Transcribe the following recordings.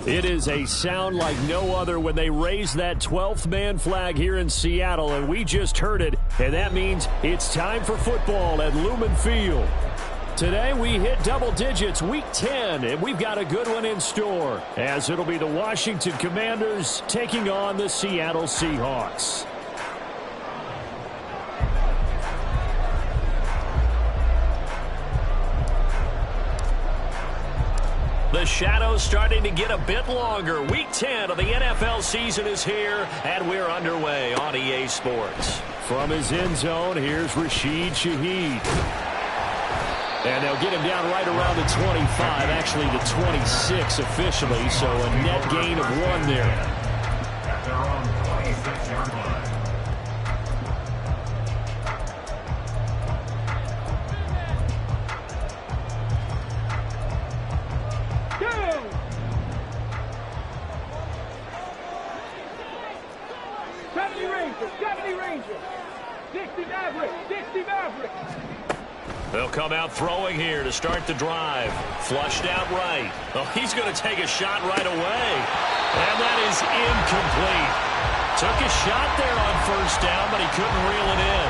It is a sound like no other when they raise that 12th man flag here in Seattle, and we just heard it, and that means it's time for football at Lumen Field. Today we hit double digits, week 10, and we've got a good one in store, as it'll be the Washington Commanders taking on the Seattle Seahawks. The shadow's starting to get a bit longer. Week 10 of the NFL season is here, and we're underway on EA Sports. From his end zone, here's Rashid Shaheed. And they'll get him down right around the 25, actually the 26 officially, so a net gain of 1 there. At their own 26-yard line. They'll come out throwing here to start the drive. Flushed out right. Oh, he's going to take a shot right away. And that is incomplete. Took a shot there on first down, but he couldn't reel it in.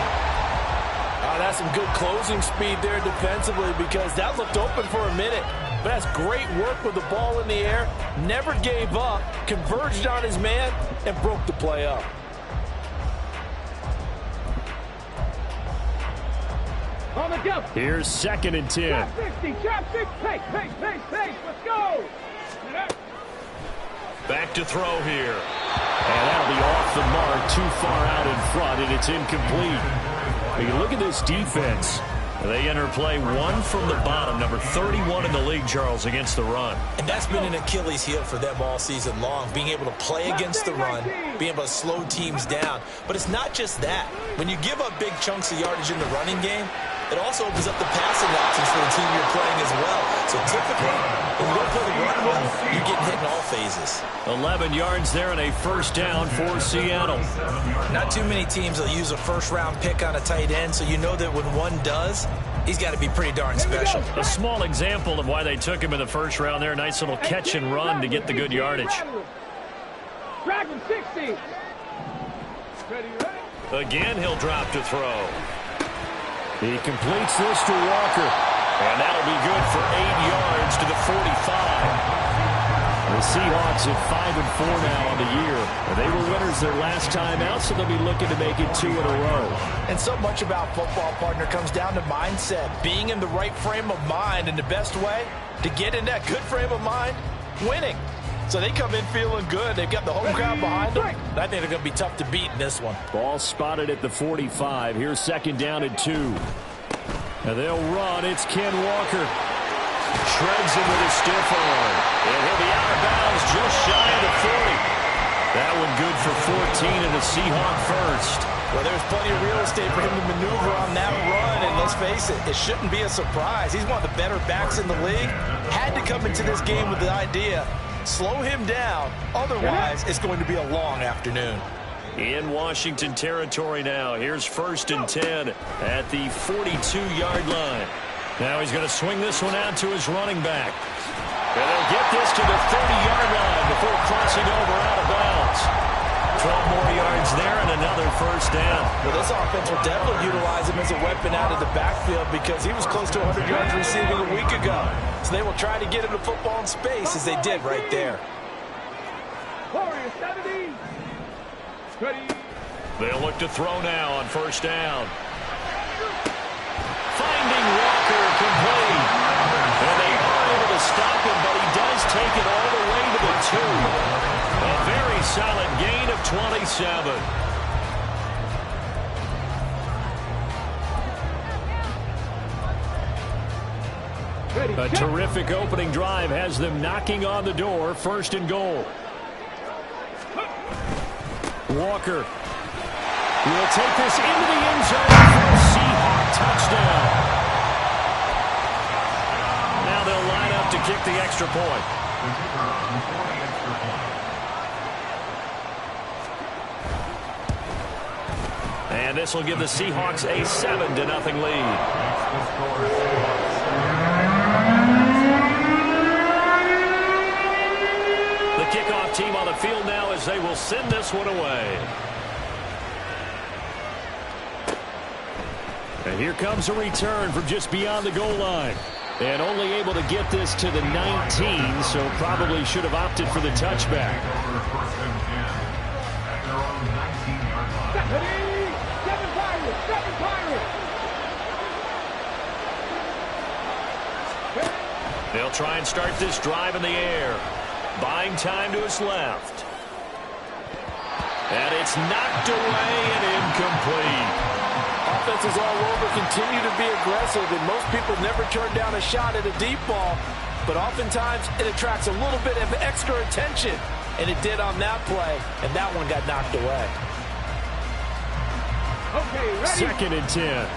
That's some good closing speed there defensively, because that looked open for a minute. But that's great work with the ball in the air. Never gave up, converged on his man, and broke the play up. Here's 2nd and 10. Drop 60, drop 6, pace, let's go! Back to throw here. And that'll be off the mark, too far out in front, and it's incomplete. You look at this defense. They enter play 1 from the bottom, number 31 in the league, Charles, against the run. And that's been an Achilles heel for them all season long, being able to play against the run, being able to slow teams down. But it's not just that. When you give up big chunks of yardage in the running game, it also opens up the passing options for the team you're playing as well. So typically, when you don't play the run well, you're getting hit in all phases. 11 yards there and a first down for Seattle. Not too many teams will use a first-round pick on a tight end, so you know that when one does, he's got to be pretty darn special. A small example of why they took him in the first round there. Nice little catch and run to get the good yardage. Drag him 60. Again, he'll drop to throw. He completes this to Walker. And that'll be good for 8 yards to the 45. The Seahawks at 5-4 now on the year. They were winners their last time out, so they'll be looking to make it 2 in a row. And so much about football, partner, comes down to mindset. Being in the right frame of mind, and the best way to get in that good frame of mind, winning. So they come in feeling good. They've got the home crowd behind them. I think they're going to be tough to beat in this one. Ball spotted at the 45. Here's 2nd down and 2. And they'll run. It's Ken Walker. Shreds him with a stiff arm. And he'll be out of bounds just shy of the 40. That one good for 14 and a Seahawk first. Well, there's plenty of real estate for him to maneuver on that run. And let's face it, it shouldn't be a surprise. He's one of the better backs in the league. Had to come into this game with the idea, slow him down. Otherwise, it's going to be a long afternoon. In Washington territory now. Here's 1st and 10 at the 42-yard line. Now he's going to swing this one out to his running back. And they'll get this to the 30-yard line before crossing over out of bounds. 12 more yards there and another first down. Well, this offense will definitely utilize him as a weapon out of the backfield, because he was close to 100 yards receiving a week ago. So they will try to get him the football in space, as they did right there. Warriors 70. They'll look to throw now on first down. Finding Walker complete. And they are able to stop him, but he does take it all the way to the 2. A very solid gain of 27. A terrific opening drive has them knocking on the door. 1st and goal. Walker will take this into the end zone for a Seahawk touchdown. Now they'll line up to kick the extra point. And this will give the Seahawks a 7-0 lead. kickoff team on the field now as they will send this one away. And here comes a return from just beyond the goal line. And only able to get this to the 19, so probably should have opted for the touchback. They'll try and start this drive in the air. Buying time to his left. And it's knocked away and incomplete. Offenses all over continue to be aggressive, and most people never turn down a shot at a deep ball. But oftentimes, it attracts a little bit of extra attention. And it did on that play, and that one got knocked away. Okay, ready? 2nd and 10.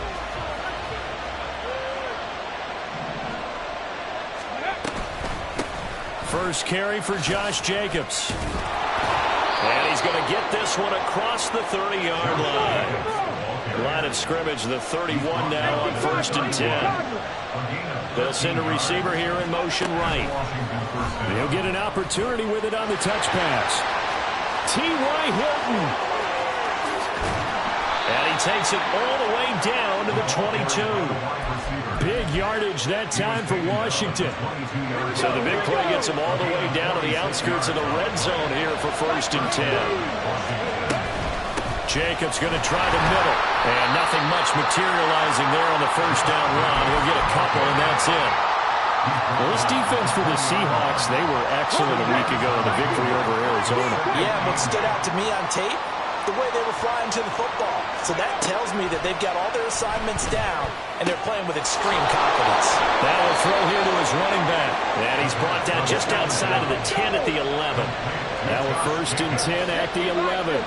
First carry for Josh Jacobs. And he's going to get this one across the 30-yard line. Line of scrimmage, the 31 now on 1st and 10. They'll send a receiver here in motion right. He'll get an opportunity with it on the touch pass. T.Y. Hilton. And he takes it all the way down to the 22. Big yardage that time for Washington. So the big play gets him all the way down to the outskirts of the red zone here for 1st and 10. Jacobs going to try the middle. And nothing much materializing there on the 1st down run. He'll get a couple, and that's it. Well, this defense for the Seahawks, they were excellent a week ago in the victory over Arizona. Yeah, what stood out to me on tape, the way they were flying to the football. So that tells me that they've got all their assignments down, and they're playing with extreme confidence. That will throw here to his running back. And he's brought down just outside of the 10 at the 11. Now a 1st and 10 at the 11.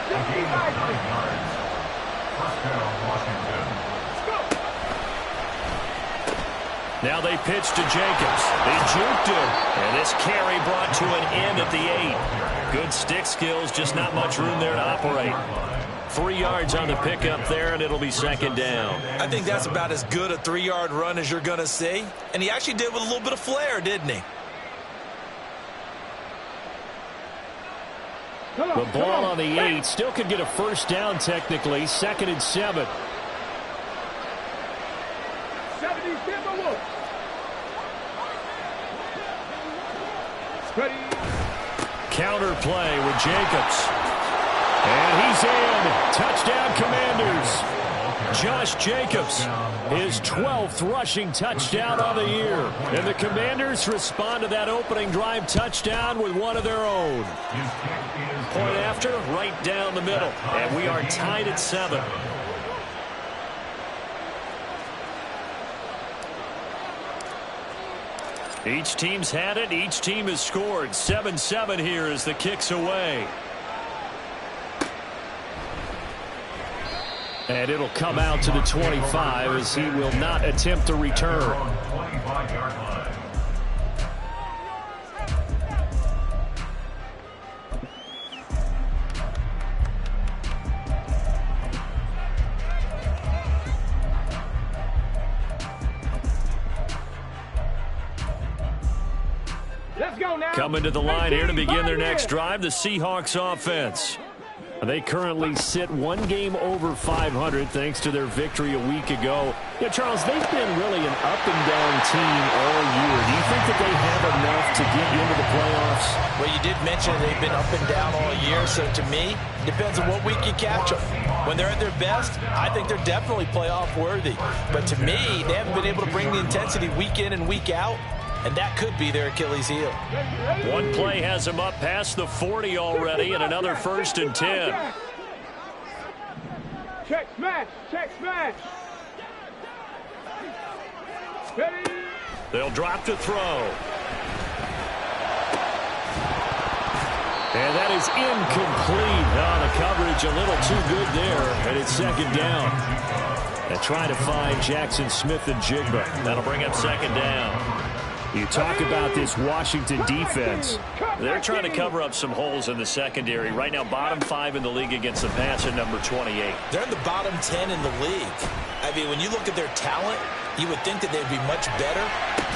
Now they pitch to Jacobs. They juked him. And this carry brought to an end at the 8. Good stick skills, just not much room there to operate. 3 yards on the pickup there, and it'll be 2nd down. I think that's about as good a 3-yard run as you're going to see. And he actually did with a little bit of flair, didn't he? The ball on the 8 still could get a 1st down technically. 2nd and 7. Ready? Counter play with Jacobs. And he's in. Touchdown, Commanders. Josh Jacobs, his 12th rushing touchdown on the year. And the Commanders respond to that opening drive touchdown with one of their own. Point after, right down the middle. And we are tied at 7. Each team's had it. Each team has scored. 7-7 here as the kick's away. And it'll come out to the 25 as he will not attempt to return. Let's go now. Coming to the line here to begin their next drive, the Seahawks offense. They currently sit 1 game over 500 thanks to their victory a week ago. Yeah, Charles, they've been really an up-and-down team all year. Do you think that they have enough to get into the playoffs? Well, you did mention they've been up and down all year, so to me, it depends on what week you catch them. When they're at their best, I think they're definitely playoff worthy. But to me, they haven't been able to bring the intensity week in and week out. And that could be their Achilles heel. One play has him up past the 40 already, and another 1st and 10. Check smash, check smash. Ready? They'll drop to throw. And that is incomplete. Oh, the coverage a little too good there, and it's 2nd down. They're trying to find Jackson Smith and Jigba. That'll bring up 2nd down. You talk about this Washington defense. They're trying to cover up some holes in the secondary. Right now, bottom 5 in the league against the pass at number 28. They're in the bottom 10 in the league. I mean, when you look at their talent, you would think that they'd be much better.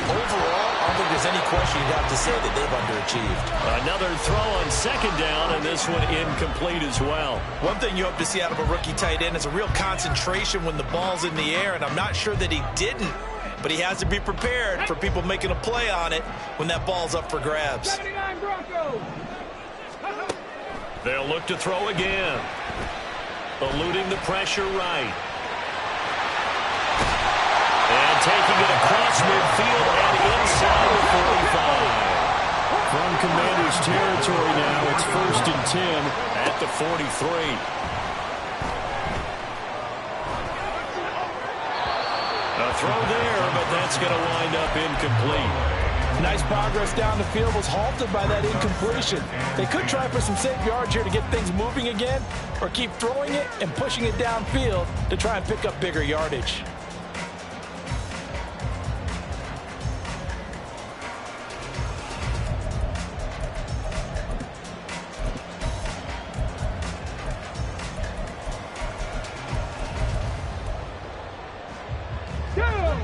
overall, I don't think there's any question you'd have to say that they've underachieved. Another throw on second down, and this one incomplete as well. One thing you hope to see out of a rookie tight end is a real concentration when the ball's in the air, and I'm not sure that he didn't, but he has to be prepared for people making a play on it when that ball's up for grabs. 79 Broncos. They'll look to throw again. Eluding the pressure right. And taking it across midfield and inside the 45. From Commander's territory now, it's 1st and 10 at the 43. A throw there, but that's going to wind up incomplete. Nice progress down the field was halted by that incompletion. They could try for some safe yards here to get things moving again, or keep throwing it and pushing it downfield to try and pick up bigger yardage.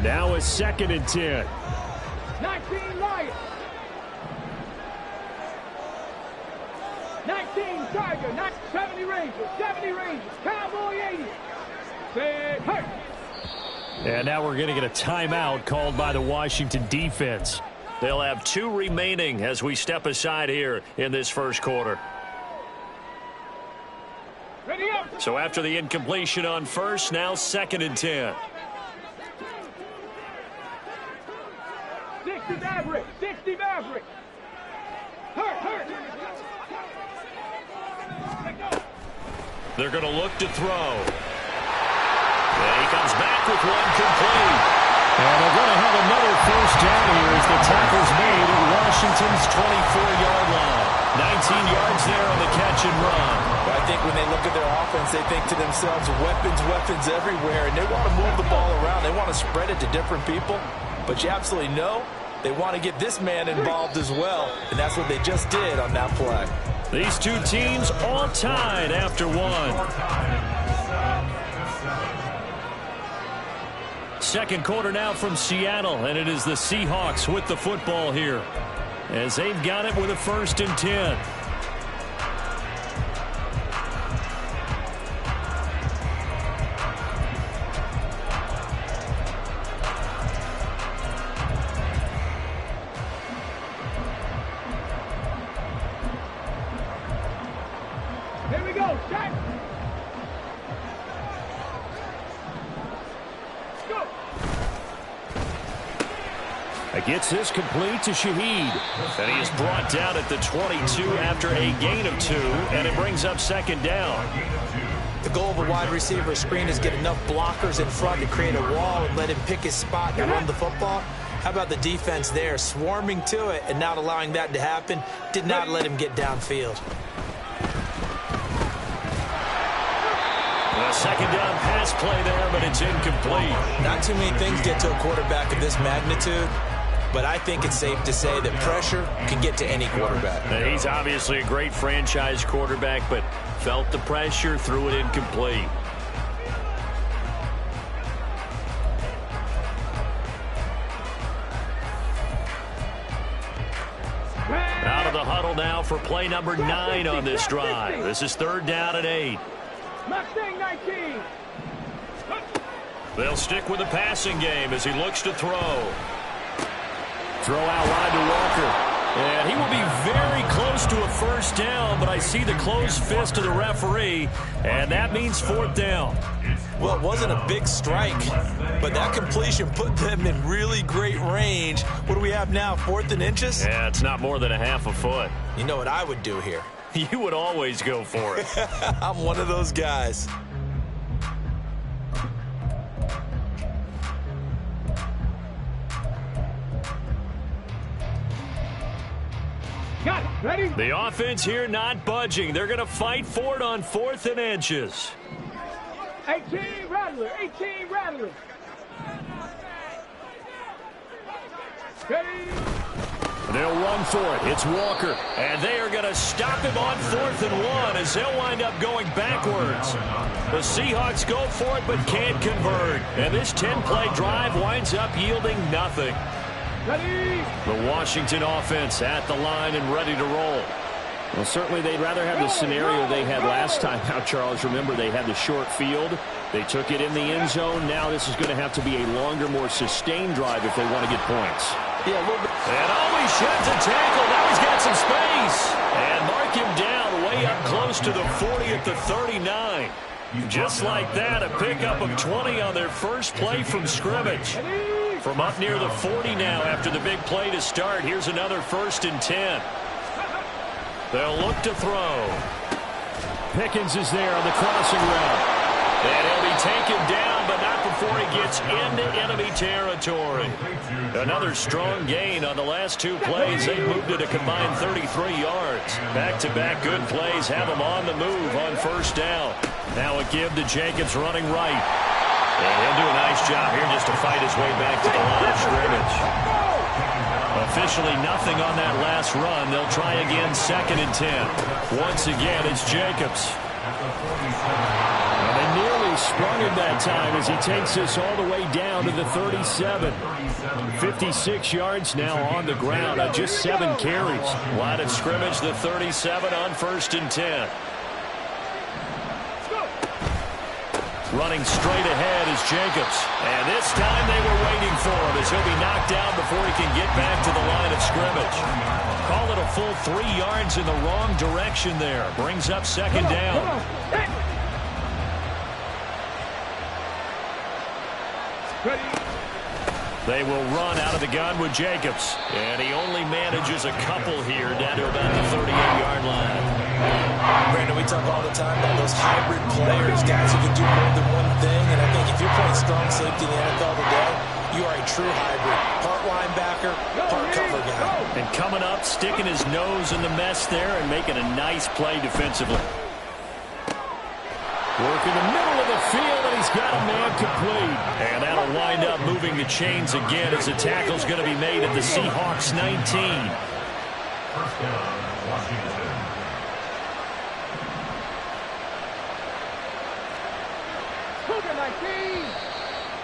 Now it's 2nd and 10. 19 Lions. 19 Tiger. 70 Rangers. 70 Rangers. Cowboy 80. Big hurt. And now we're going to get a timeout called by the Washington defense. They'll have 2 remaining as we step aside here in this first quarter. Ready up. So after the incompletion on first, now 2nd and 10. 60 Maverick. 60 Maverick. Hurt. They're going to look to throw. And he comes back with one complete. And they're going to have another first down here as the tackle's made at Washington's 24-yard line. 19 yards there on the catch and run. I think when they look at their offense, they think to themselves, weapons everywhere, and they want to move the ball around. They want to spread it to different people, but you absolutely know they want to get this man involved as well, and that's what they just did on that play. These two teams all tied after one. Second quarter now from Seattle, and it is the Seahawks with the football here as they've got it with a 1st and 10. Here we go. Shot. Go. It gets this complete to Shaheed. And he is brought down at the 22 after a gain of 2, and it brings up 2nd down. The goal of a wide receiver screen is get enough blockers in front to create a wall and let him pick his spot and run the football. How about the defense there, swarming to it and not allowing that to happen? Did not let him get downfield. A 2nd down pass play there, but it's incomplete. Not too many things get to a quarterback of this magnitude, but I think it's safe to say that pressure can get to any quarterback. Now, he's obviously a great franchise quarterback, but felt the pressure, threw it incomplete. Out of the huddle now for play number 9 on this drive. This is 3rd down and 8. Mustang 19. They'll stick with the passing game as he looks to throw. Throw out wide to Walker. And he will be very close to a 1st down, but I see the closed fist of the referee, and that means 4th down. Well, it wasn't a big strike, but that completion put them in really great range. What do we have now, 4th and inches? Yeah, it's not more than a half a foot. You know what I would do here? You would always go for it. I'm one of those guys. Got it. Ready? The offense here not budging. They're going to fight for it on 4th and inches. 18 Rattler. 18 Rattler. Ready? They'll run for it. It's Walker. And they are going to stop him on 4th and 1 as they'll wind up going backwards. The Seahawks go for it but can't convert. And this 10-play drive winds up yielding nothing. Ready. The Washington offense at the line and ready to roll. Well, certainly they'd rather have the scenario they had last time out, Charles. Remember, they had the short field. They took it in the end zone. Now this is going to have to be a longer, more sustained drive if they want to get points. Yeah, a little bit. And always sheds a tackle. Now he's got some space. And mark him down way up close to the 40 at the 39. Just like that, a pickup of 20 on their first play from scrimmage. From up near the 40 now after the big play to start. Here's another 1st and 10. They'll look to throw. Pickens is there on the crossing route. And he'll be taken down, but not before he gets into enemy territory. Another strong gain on the last 2 plays. They moved it a combined 33 yards. Back-to-back good plays have them on the move on 1st down. Now a give to Jacobs running right. And he'll do a nice job here just to fight his way back to the line of scrimmage. Officially nothing on that last run. They'll try again 2nd and 10. Once again, it's Jacobs. And they nearly sprung him that time as he takes this all the way down to the 37. 56 yards now on the ground on just 7 carries. Line of scrimmage, the 37 on 1st and 10. Running straight ahead is Jacobs. And this time they were waiting for him as he'll be knocked down before he can get back to the line of scrimmage. Call it a full 3 yards in the wrong direction there. Brings up 2nd down. They will run out of the gun with Jacobs. And he only manages a couple here down to about the 38-yard line. Brandon, we talk all the time about those hybrid players, guys who can do more than one thing. And I think if you're playing strong safety in the NFL today, you are a true hybrid. Part linebacker, part cover guy. And coming up, sticking his nose in the mess there and making a nice play defensively. Work in the middle of the field, and he's got a man complete. And that'll wind up moving the chains again as the tackle's going to be made at the Seahawks 19. 1st down, Washington.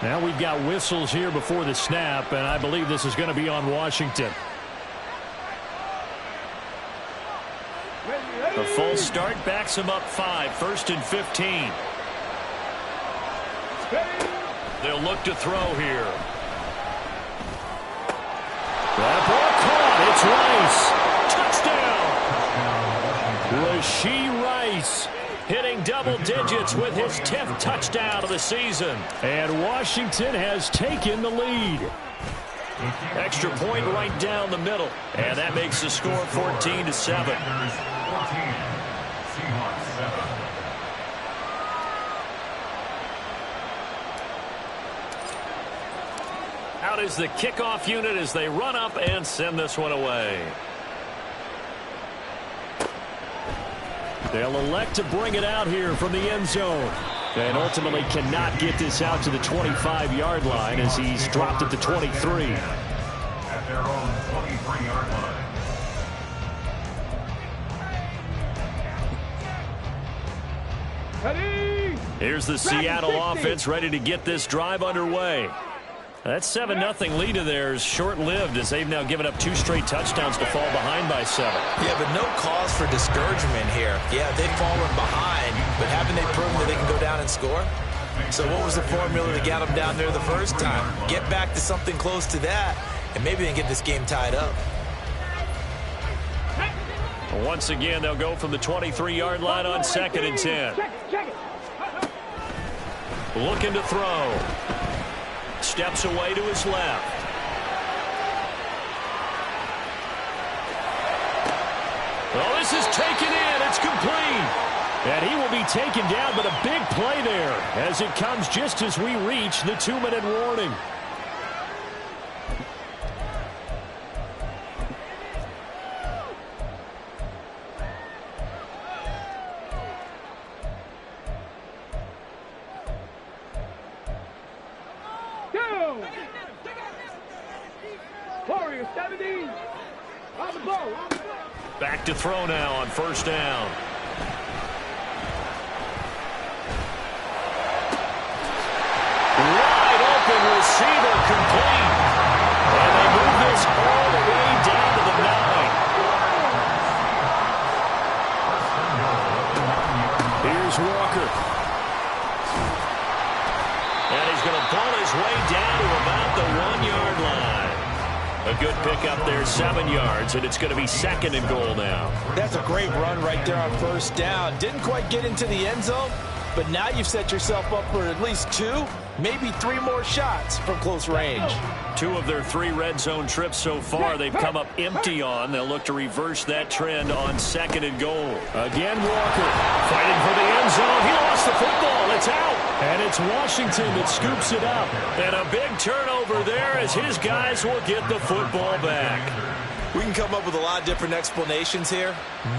Now we've got whistles here before the snap, and I believe this is going to be on Washington. The full start backs him up 5, 1st and 15. They'll look to throw here. That ball caught. It's Rice. Rashee Rice hitting double digits with his 10th touchdown of the season. And Washington has taken the lead. Extra point right down the middle. And that makes the score 14-7. Out is the kickoff unit as they run up and send this one away. They'll elect to bring it out here from the end zone. And ultimately cannot get this out to the 25-yard line as he's dropped at the 23. At their own 23-yard line. Ready. Here's the Seattle offense ready to get this drive underway. That 7-0 lead of theirs short-lived as they've now given up 2 straight touchdowns to fall behind by 7. Yeah, but no cause for discouragement here. Yeah, they've fallen behind, but haven't they proven that they can go down and score? So what was the formula to get them down there the first time? Get back to something close to that, and maybe they can get this game tied up. Once again, they'll go from the 23-yard line on 2nd and 10. Looking to throw. Steps away to his left. Oh, this is taken in. It's complete. And he will be taken down, but a big play there as it comes just as we reach the 2-minute warning. Warriors 70. On the ball. Back to throw now on 1st down. Wide open receiver complete. And they move And he's going to pull his way down to about the 1-yard line. A good pickup there, 7 yards, and it's going to be 2nd and goal now. That's a great run right there on 1st down. Didn't quite get into the end zone, but now you've set yourself up for at least 2, maybe 3 more shots from close range. 2 of their 3 red zone trips so far they've come up empty on. They'll look to reverse that trend on 2nd and goal. Again, Walker fighting for the end zone. He lost the football. It's out. And it's Washington that scoops it up. And a big turnover there as his guys will get the football back. We can come up with a lot of different explanations here.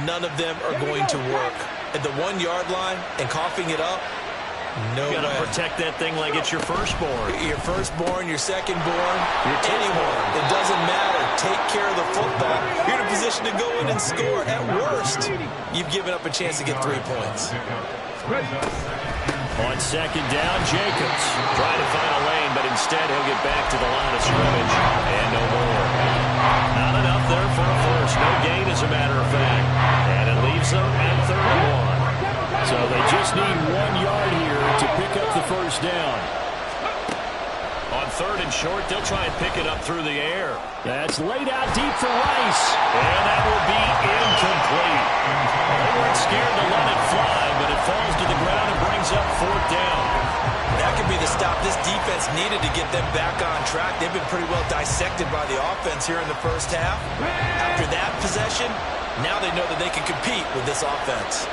None of them are going to work. At the 1-yard line and coughing it up, no way. You got to protect that thing like it's your firstborn. Your firstborn, your secondborn, anyone. It doesn't matter. Take care of the football. You're in a position to go in and score. At worst, you've given up a chance to get 3 points. On 2nd down, Jacobs trying to find a lane, but instead he'll get back to the line of scrimmage and no more. Not enough there for a first. No gain, as a matter of fact. And it leaves them at 3rd and 1. So they just need 1 yard here to pick up the 1st down. On 3rd and short, they'll try and pick it up through the air. That's laid out deep for Rice. And that will be incomplete. They weren't scared to let it fly, but it falls to the ground and brings up 4th down. That could be the stop this defense needed to get them back on track. They've been pretty well dissected by the offense here in the 1st half. After that possession, now they know that they can compete with this offense.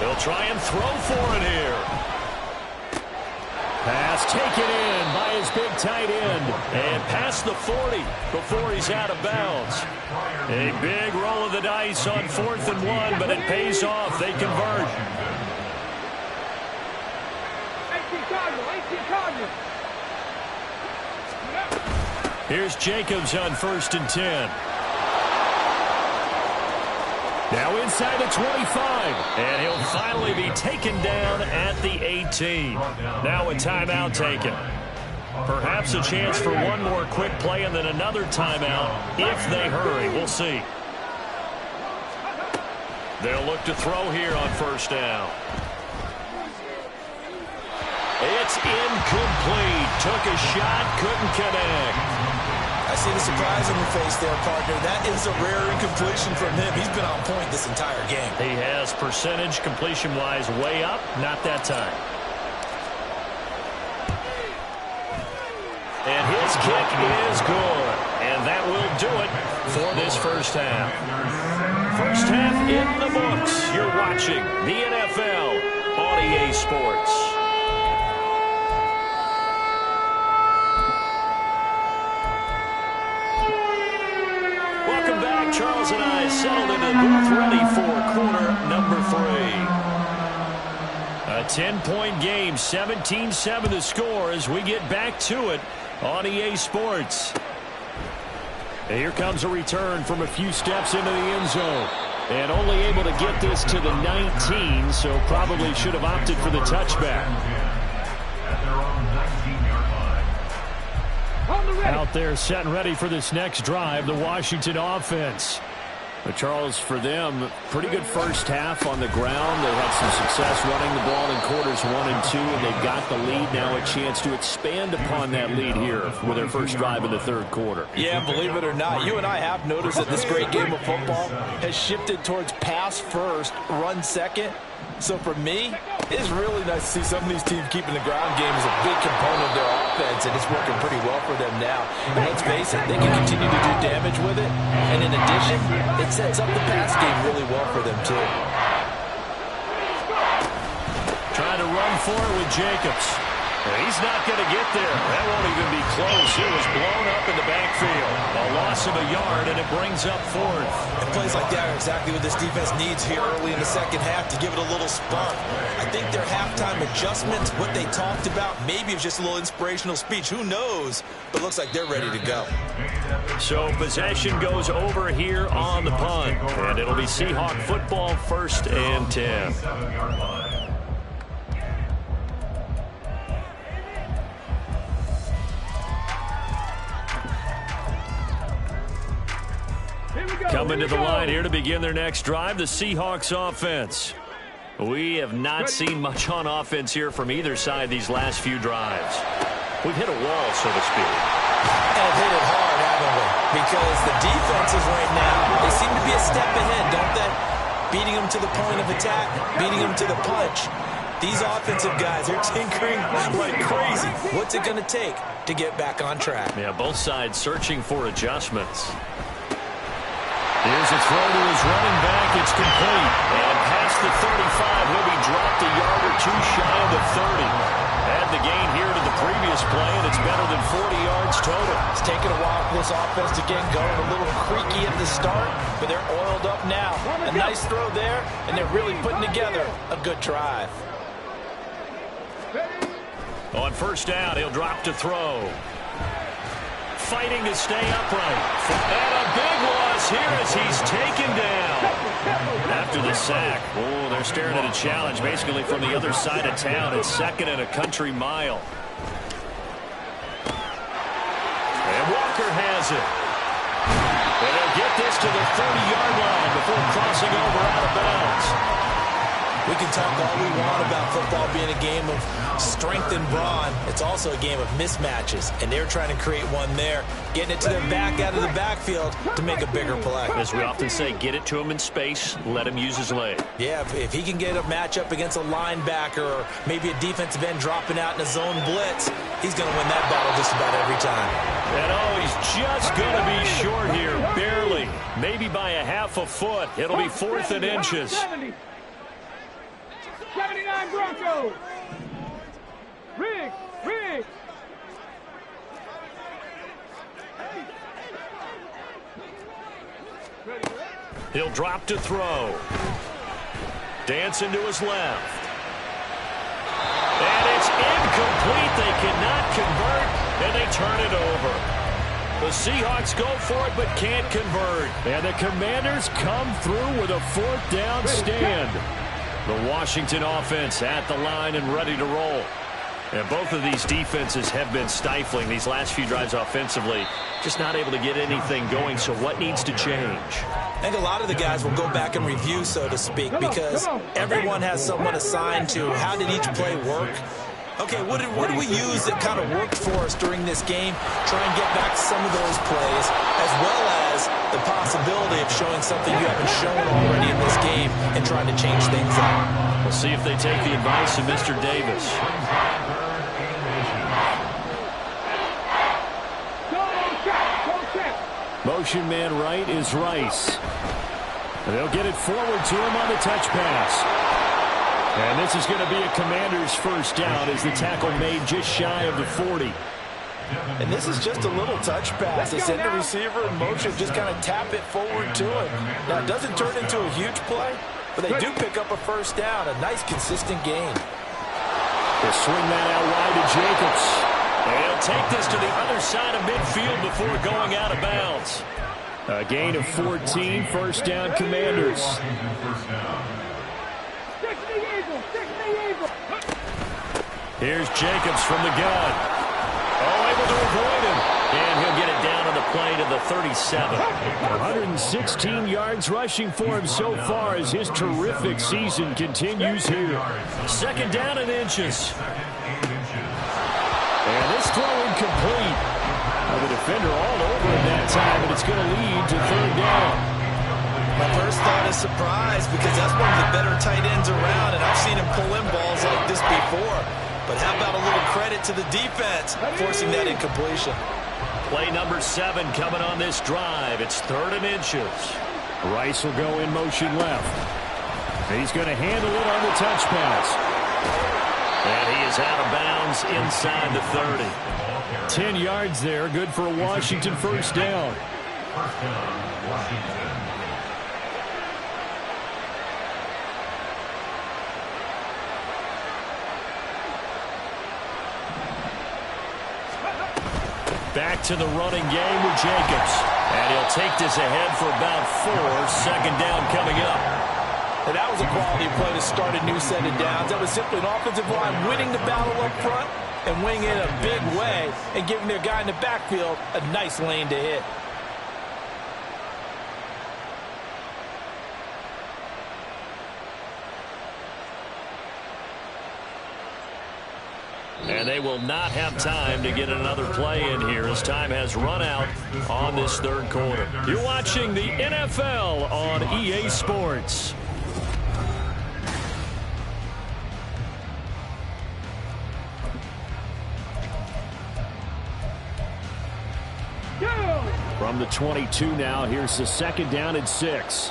They'll try and throw for it here. Pass taken in by his big tight end. And past the 40 before he's out of bounds. A big roll of the dice on 4th and 1, but it pays off. They convert. Here's Jacobs on 1st and 10. Now inside the 25, and he'll finally be taken down at the 18. Now a timeout taken. Perhaps a chance for one more quick play and then another timeout if they hurry. We'll see. They'll look to throw here on 1st down. It's incomplete. Took a shot, couldn't connect. I see the surprise on your face there, partner. That is a rare incompletion from him. He's been on point this entire game. He has percentage completion-wise way up. Not that time. And his kick is good. And that will do it for this 1st half. 1st half in the books. You're watching the NFL on EA Sports. Charles and I settled into the booth ready for quarter number 3. A 10-point game, 17-7 the score as we get back to it on EA Sports. And here comes a return from a few steps into the end zone. And only able to get this to the 19, so probably should have opted for the touchback. Out there set and ready for this next drive, the Washington offense. But Charles, for them, pretty good 1st half on the ground. They had some success running the ball in quarters 1 and 2, and they've got the lead. Now a chance to expand upon that lead here with their 1st drive in the 3rd quarter. Yeah, believe it or not, you and I have noticed that this great game of football has shifted towards pass first, run second. So for me, it's really nice to see some of these teams keeping the ground game as a big component of their offense, and it's working pretty well for them now. And let's face it, they can continue to do damage with it. And in addition, it sets up the pass game really well for them, too. Trying to run for it with Jacobs. He's not going to get there. That won't even be close. It was blown up in the backfield. A loss of a yard, and it brings up 4th. And plays like that are exactly what this defense needs here early in the 2nd half to give it a little spark. I think their halftime adjustments, what they talked about, maybe it was just a little inspirational speech. Who knows? But it looks like they're ready to go. So possession goes over here on the punt. And it'll be Seahawk football, 1st and 10. Coming to the line here to begin their next drive, the Seahawks offense. We have not seen much on offense here from either side these last few drives. We've hit a wall, so to speak. And hit it hard, haven't we? Because the defenses right now, they seem to be a step ahead, don't they? Beating them to the point of attack, beating them to the punch. These offensive guys, they're tinkering like crazy. What's it going to take to get back on track? Yeah, both sides searching for adjustments. Here's a throw to his running back. It's complete. And past the 35, he'll be dropped a yard or two shy of the 30. Add the gain here to the previous play, and it's better than 40 yards total. It's taken a while for this offense to get going. A little creaky at the start, but they're oiled up now. A nice throw there, and they're really putting together a good drive. On first down, he'll drop to throw. Fighting to stay upright. And a big loss here as he's taken down. After the sack, oh, they're staring at a challenge basically from the other side of town. It's second and a country mile. And Walker has it. And they'll get this to the 30-yard line before crossing over out of bounds. We can talk all we want about football being a game of strength and brawn. It's also a game of mismatches, and they're trying to create one there, getting it to their back out of the backfield to make a bigger play. As we often say, get it to him in space, let him use his leg. Yeah, if he can get a matchup against a linebacker or maybe a defensive end dropping out in a zone blitz, he's going to win that battle just about every time. And oh, he's just going to be short here, barely. Maybe by a half a foot. It'll be 4th and inches. 79 Broncos. Riggs. He'll drop to throw. Dancing to his left. And it's incomplete. They cannot convert, and they turn it over. The Seahawks go for it but can't convert. And the Commanders come through with a 4th down stand. The Washington offense at the line and ready to roll. And both of these defenses have been stifling these last few drives offensively. Just not able to get anything going, so what needs to change? I think a lot of the guys will go back and review, so to speak, because everyone has someone assigned to how did each play work. Okay, what did we use that kind of worked for us during this game? Try and get back to some of those plays, as well as the possibility of showing something you haven't shown already in this game and trying to change things up. We'll see if they take the advice of Mr. Davis. Motion man right is Rice. And they'll get it forward to him on the touch pass. And this is going to be a Commander's first down as the tackle made just shy of the 40. And this is just a little touch pass. They send the receiver in motion, just kind of tap it forward to him. Now, it doesn't turn into a huge play, but they do pick up a first down, a nice, consistent gain. They'll swing that out wide to Jacobs. And he'll take this to the other side of midfield before going out of bounds. A gain of 14, first down Commanders. Here's Jacobs from the gun. Oh, able to avoid him. And he'll get it down on the play to the 37. 116 yards rushing for him so far as his terrific season continues here. Second down and inches. And this throw incomplete. The defender all over him that time, and it's going to lead to 3rd down. My first thought is surprise, because that's one of the better tight ends around, and I've seen him pull in balls like this before. But how about a little credit to the defense forcing that incompletion? Play number 7 coming on this drive. It's 3rd and inches. Rice will go in motion left. And he's going to handle it on the touch pass. And he is out of bounds inside the 30. 10 yards there, good for a Washington first down. First down, Washington. Back to the running game with Jacobs. And he'll take this ahead for about 4. Second down coming up. And that was a quality play to start a new set of downs. That was simply an offensive line winning the battle up front and winning it a big way and giving their guy in the backfield a nice lane to hit. And they will not have time to get another play in here as time has run out on this third quarter. You're watching the NFL on EA Sports. From the 22 now, here's the 2nd down and 6.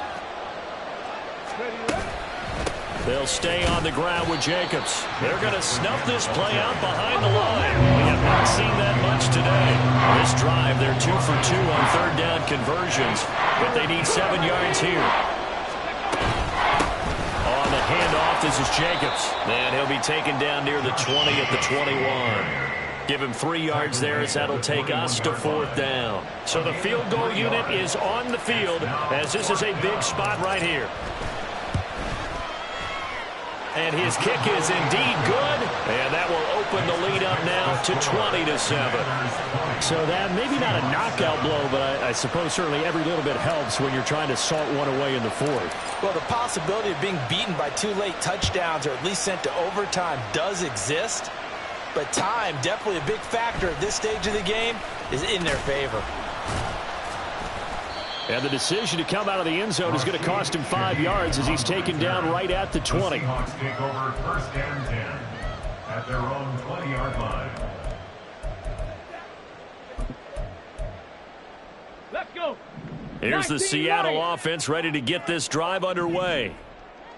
They'll stay on the ground with Jacobs. They're going to snuff this play out behind the line. We have not seen that much today. This drive, they're 2 for 2 on 3rd down conversions, but they need 7 yards here. On the handoff, this is Jacobs. And he'll be taken down near the 20 at the 21. Give him 3 yards there as that'll take us to 4th down. So the field goal unit is on the field as this is a big spot right here. And his kick is indeed good. And that will open the lead up now to 20-7. So that maybe not a knockout blow, but I suppose certainly every little bit helps when you're trying to salt one away in the 4th. Well, the possibility of being beaten by 2 late touchdowns or at least sent to overtime does exist. But time, definitely a big factor at this stage of the game, is in their favor. And the decision to come out of the end zone is going to cost him 5 yards as he's taken down right at the 20. The Seahawks take over 1st and 10 at their own 20-yard line. Let's go. Here's the Seattle offense ready to get this drive underway.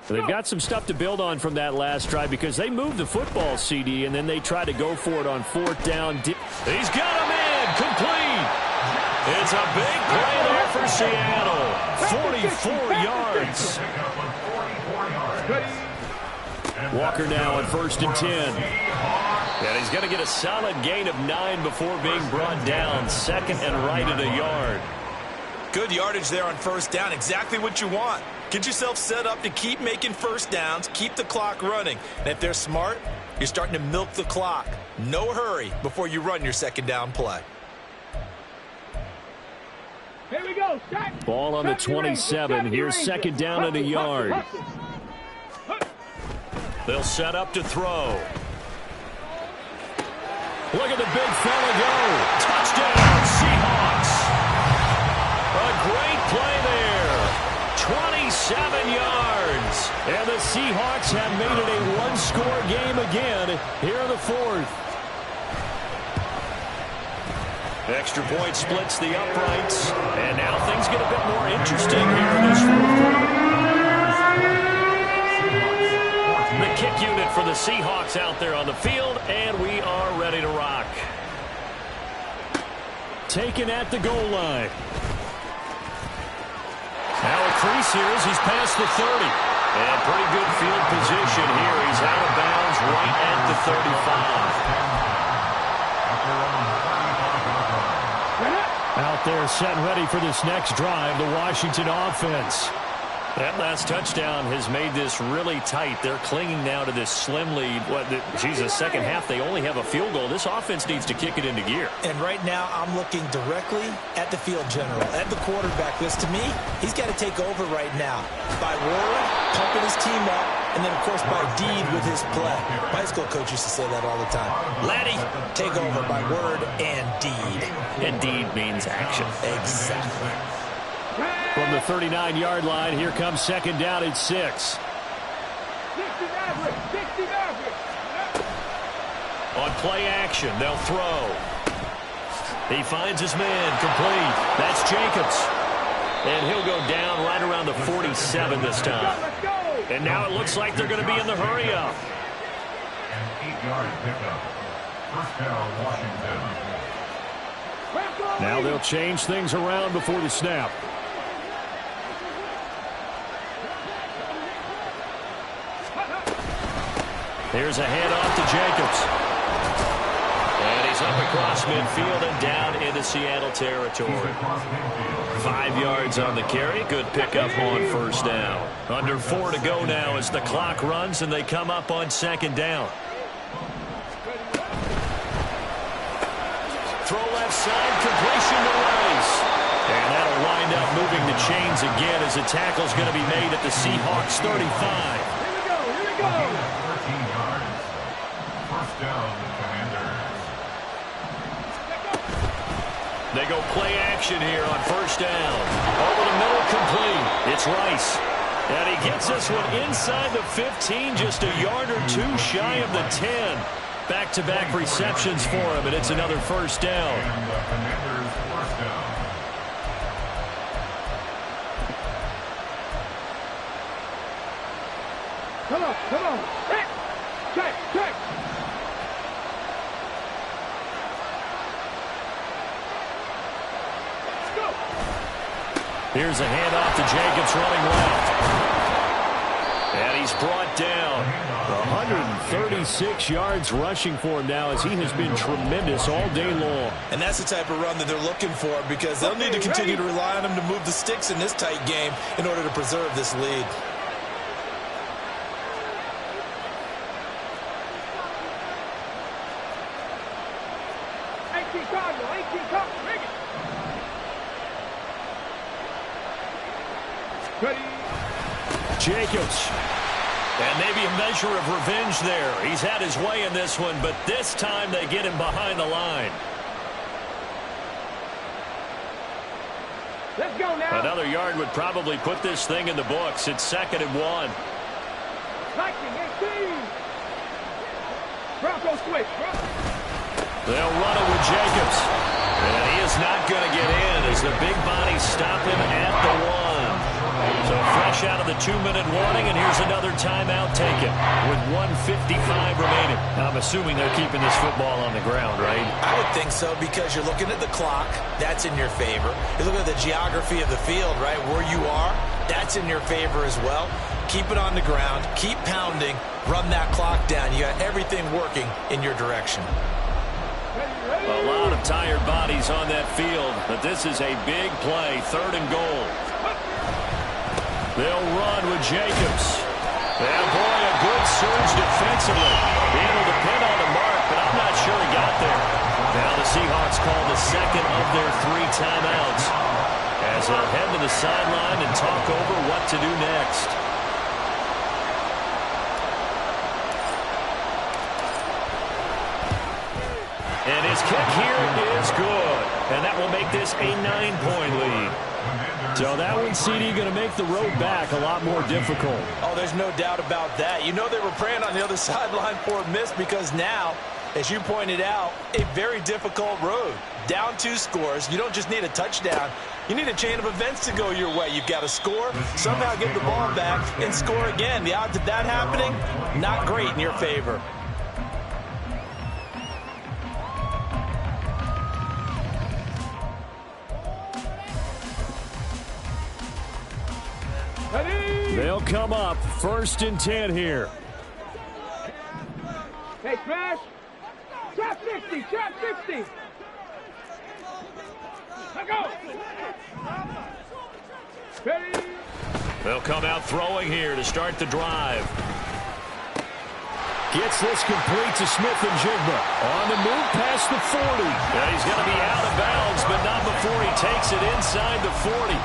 They've got some stuff to build on from that last drive because they moved the football, CD, and then they tried to go for it on 4th down. He's got him in. Complete. It's a big play there for Seattle. 44 yards. Walker now on 1st and 10. And he's going to get a solid gain of 9 before being brought down. 2nd and right at a yard. Good yardage there on 1st down. Exactly what you want. Get yourself set up to keep making 1st downs, keep the clock running. And if they're smart, you're starting to milk the clock. No hurry before you run your 2nd down play. Here we go. Ball on the 27. Here's 2nd down and a yard. They'll set up to throw. Look at the big fella go. Touchdown, Seahawks. A great play there. 27 yards. And the Seahawks have made it a one-score game again here in the 4th. Extra point splits the uprights. And now things get a bit more interesting here in this 4th quarter. The kick unit for the Seahawks out there on the field, and we are ready to rock. Taken at the goal line. Now a crease here as he's past the 30. And pretty good field position here. He's out of bounds right at the 35. Out there set ready for this next drive, the Washington offense. That last touchdown has made this really tight. They're clinging now to this slim lead. Second half, they only have a field goal. This offense needs to kick it into gear. And right now, I'm looking directly at the field general, at the quarterback. Because to me, he's got to take over right now. By word, pumping his team up, and then, of course, by deed with his play. My high school coach used to say that all the time. Laddie, take over by word and deed. And deed means action. Exactly. From the 39-yard line, here comes 2nd down and 6. 60 average. On play action, they'll throw. He finds his man, complete. That's Jacobs. And he'll go down right around the 47 this time. And now it looks like they're going to be in the hurry-up. An 8-yard pickup. 1st down, Washington. Now they'll change things around before the snap. Here's a handoff to Jacobs. And he's up across midfield and down into Seattle territory. 5 yards on the carry. Good pickup on 1st down. Under 4 to go now as the clock runs and they come up on 2nd down. Throw left side, completion to Rice. And that'll wind up moving the chains again as the tackle's going to be made at the Seahawks 35. Here we go. 13 yards. 1st down, Commanders. They go play action here on first down. Over the middle, complete. It's Rice. And he gets this one inside the 15, just a yard or two shy of the 10. Back-to-back receptions for him, and it's another first down. And the Commanders' first down. Come on, come on. Check, check, check. Let's go. Here's a handoff to Jacobs running left. And he's brought down. 136 yards rushing for him now as he has been tremendous all day long. And that's the type of run that they're looking for because they'll need to continue to rely on him to move the sticks in this tight game in order to preserve this lead. Jacobs. And maybe a measure of revenge there. He's had his way in this one, but this time they get him behind the line. Let's go now. Another yard would probably put this thing in the books. It's 2nd and 1. Lightning, 18. Bronco switch. They'll run it with Jacobs. And he is not going to get in as the big bodies stop him at the 1. So fresh out of the 2-minute warning, and here's another timeout taken with 1:55 remaining. I'm assuming they're keeping this football on the ground, right? I would think so because you're looking at the clock. That's in your favor. You're looking at the geography of the field, right? Where you are, that's in your favor as well. Keep it on the ground. Keep pounding. Run that clock down. You got everything working in your direction. A lot of tired bodies on that field, but this is a big play. 3rd and goal. They'll run with Jacobs. And boy, a good surge defensively. Able to pin on the mark, but I'm not sure he got there. Now the Seahawks call the 2nd of their 3 timeouts as they'll head to the sideline and talk over what to do next. And his kick here is good. And that will make this a 9-point lead. So that one, CD, going to make the road back a lot more difficult. Oh, there's no doubt about that. You know they were praying on the other sideline for a miss because now, as you pointed out, a very difficult road. Down 2 scores. You don't just need a touchdown. You need a chain of events to go your way. You've got to score, somehow get the ball back, and score again. The odds of that happening, not great in your favor. They'll come up 1st and 10 here. Hey, Smash. Trap 60, trap 60. Let go. Ready. They'll come out throwing here to start the drive. Gets this complete to Smith-Njigba. On the move past the 40. Yeah, he's going to be out of bounds, but not before he takes it inside the 40.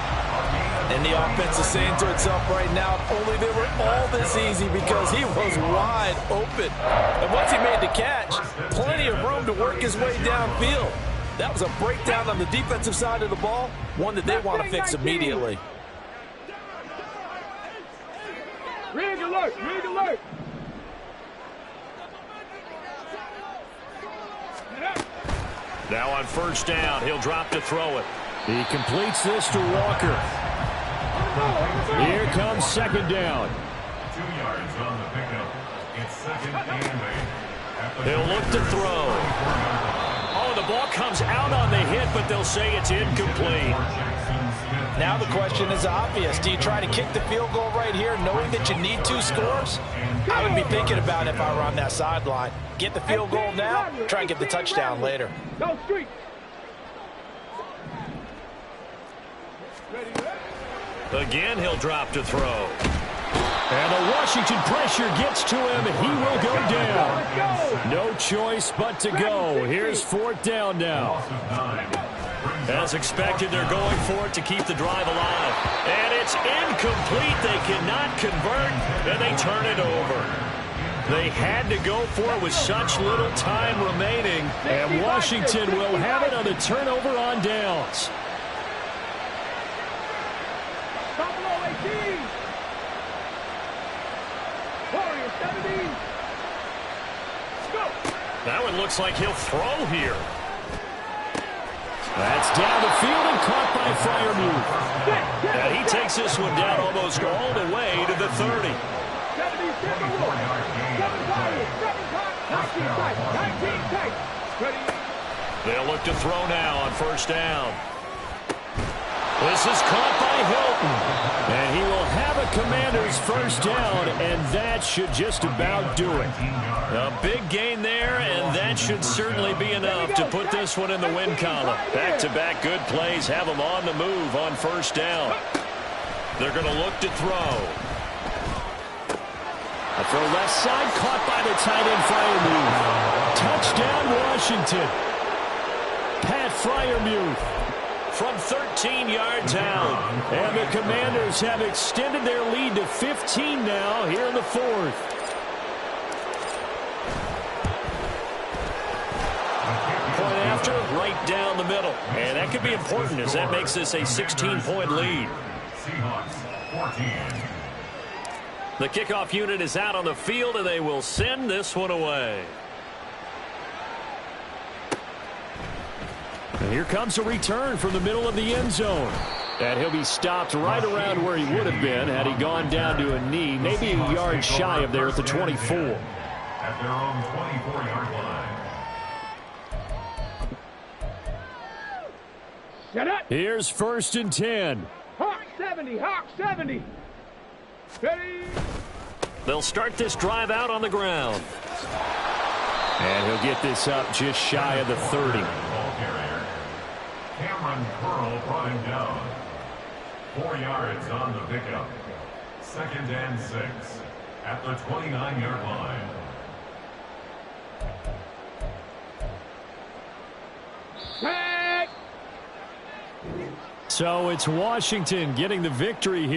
And the offense is saying to itself right now, if only they were all this easy because he was wide open. And once he made the catch, plenty of room to work his way downfield. That was a breakdown on the defensive side of the ball, one that they want to fix immediately. Rig alert, rig alert. Now on 1st down, he'll drop to throw it. He completes this to Walker. Here comes 2nd down. 2 yards on the pickup. It's 2nd and 8. He'll look to throw. Oh, the ball comes out on the hit, but they'll say it's incomplete. Now the question is obvious. Do you try to kick the field goal right here knowing that you need 2 scores? I would be thinking about it if I were on that sideline. Get the field goal now, try and get the touchdown later. Go street. Again, he'll drop to throw. And the Washington pressure gets to him, and he will go down. No choice but to go. Here's 4th down now. As expected, they're going for it to keep the drive alive. And it's incomplete. They cannot convert, and they turn it over. They had to go for it with such little time remaining, and Washington will have it on the turnover on downs. Buffalo 18. Warriors 17. Go. That one looks like he'll throw here. That's down the field and caught by Freiermuth. And he takes this one down almost all the way to the 30. 19 They'll look to throw now on first down. This is caught by Hilton. And he will have a Commander's first down, and that should just about do it. A big gain there, and that should certainly be enough to put this one in the win column. Back-to-back good plays have them on the move on first down. They're going to look to throw. A throw left side, caught by the tight end Freiermuth. Touchdown, Washington. Pat Freiermuth from 13 yards out. And the Commanders have extended their lead to 15 now here in the fourth. Point after, right down the middle. And that could be important as that makes this a 16-point lead. Seahawks 14. The kickoff unit is out on the field, and they will send this one away. And here comes a return from the middle of the end zone. And he'll be stopped right around where he would have been had he gone down to a knee, maybe a yard shy of there at the 24. At their own 24-yard line. Shut up. Here's 1st and 10. Hawk 70. Hawk 70. Ready. They'll start this drive out on the ground. And he'll get this up just shy of the 30. Ball carrier. Cameron Curl brought him down. 4 yards on the pickup. 2nd and 6 at the 29-yard line. Sack. So it's Washington getting the victory here.